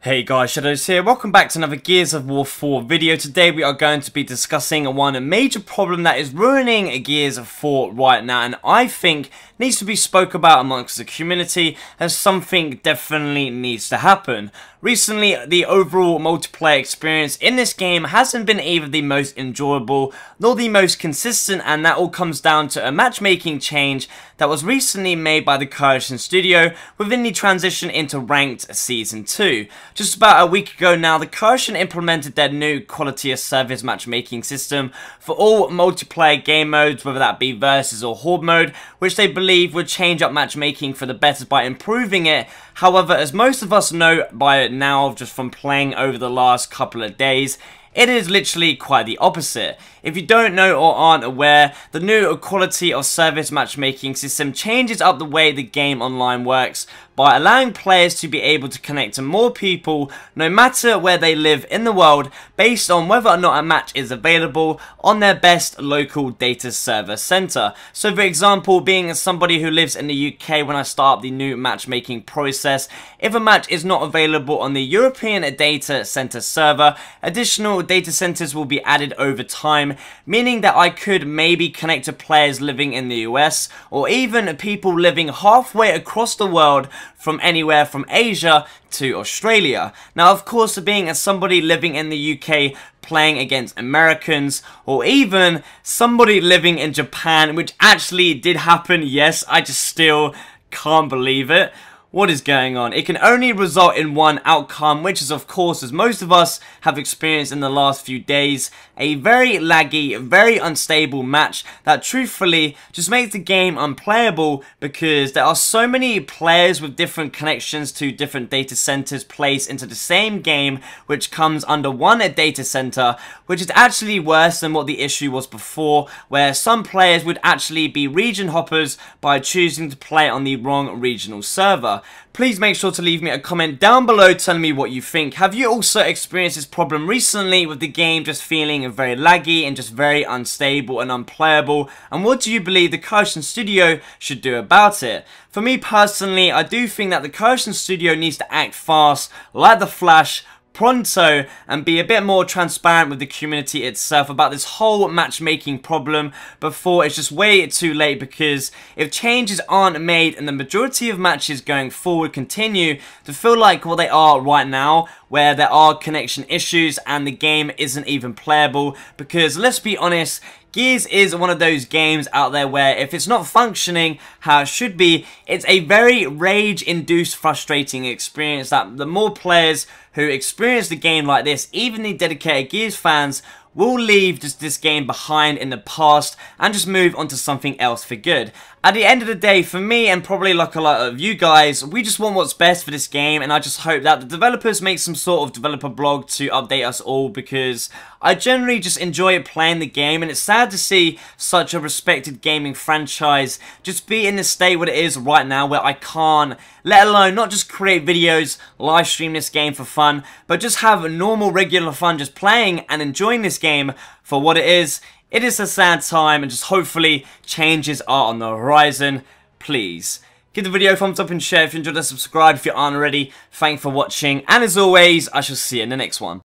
Hey guys, Shadowz here. Welcome back to another Gears of War 4 video. Today we are going to be discussing one major problem that is ruining Gears of 4 right now, and I think needs to be spoke about amongst the community as something definitely needs to happen. Recently, the overall multiplayer experience in this game hasn't been either the most enjoyable nor the most consistent, and that all comes down to a matchmaking change that was recently made by the Coalition Studio within the transition into Ranked Season 2. Just about a week ago now, the Coalition implemented their new quality of service matchmaking system for all multiplayer game modes, whether that be Versus or Horde mode, which they believe would change up matchmaking for the better by improving it. However, as most of us know by now just from playing over the last couple of days, it is literally quite the opposite. If you don't know or aren't aware, the new quality of service matchmaking system changes up the way the game online works by allowing players to be able to connect to more people no matter where they live in the world based on whether or not a match is available on their best local data server center. So for example, being somebody who lives in the UK, when I start up the new matchmaking process, if a match is not available on the European data center server, additional data centers will be added over time, meaning that I could maybe connect to players living in the US or even people living halfway across the world from anywhere from Asia to Australia. Now, of course, being as somebody living in the UK playing against Americans, or even somebody living in Japan, which actually did happen, yes, I just still can't believe it. What is going on? It can only result in one outcome, which is, of course, as most of us have experienced in the last few days, a very laggy, very unstable match that truthfully just makes the game unplayable because there are so many players with different connections to different data centers placed into the same game, which comes under one data center, which is actually worse than what the issue was before, where some players would actually be region hoppers by choosing to play on the wrong regional server. Please make sure to leave me a comment down below telling me what you think. Have you also experienced this problem recently with the game just feeling very laggy and just very unstable and unplayable? And what do you believe the Coalition Studio should do about it? For me personally, I do think that the Coalition Studio needs to act fast, like the Flash, pronto, and be a bit more transparent with the community itself about this whole matchmaking problem before it's just way too late, because if changes aren't made and the majority of matches going forward continue to feel like what they are right now, where there are connection issues and the game isn't even playable, because let's be honest, Gears is one of those games out there where if it's not functioning how it should be, it's a very rage-induced, frustrating experience that the more players who experience the game like this, even the dedicated Gears fans, will leave just this game behind in the past and just move on to something else for good. At the end of the day, for me and probably like a lot of you guys, we just want what's best for this game, and I just hope that the developers make some sort of developer blog to update us all, because I generally just enjoy playing the game, and it's sad to see such a respected gaming franchise just be in the state what it is right now, where I can't, let alone not just create videos, live stream this game for fun, but just have normal regular fun just playing and enjoying this game for what it is. It is a sad time, and just hopefully changes are on the horizon. Please give the video a thumbs up and share if you enjoyed, and subscribe if you aren't already. Thanks for watching, and as always, I shall see you in the next one.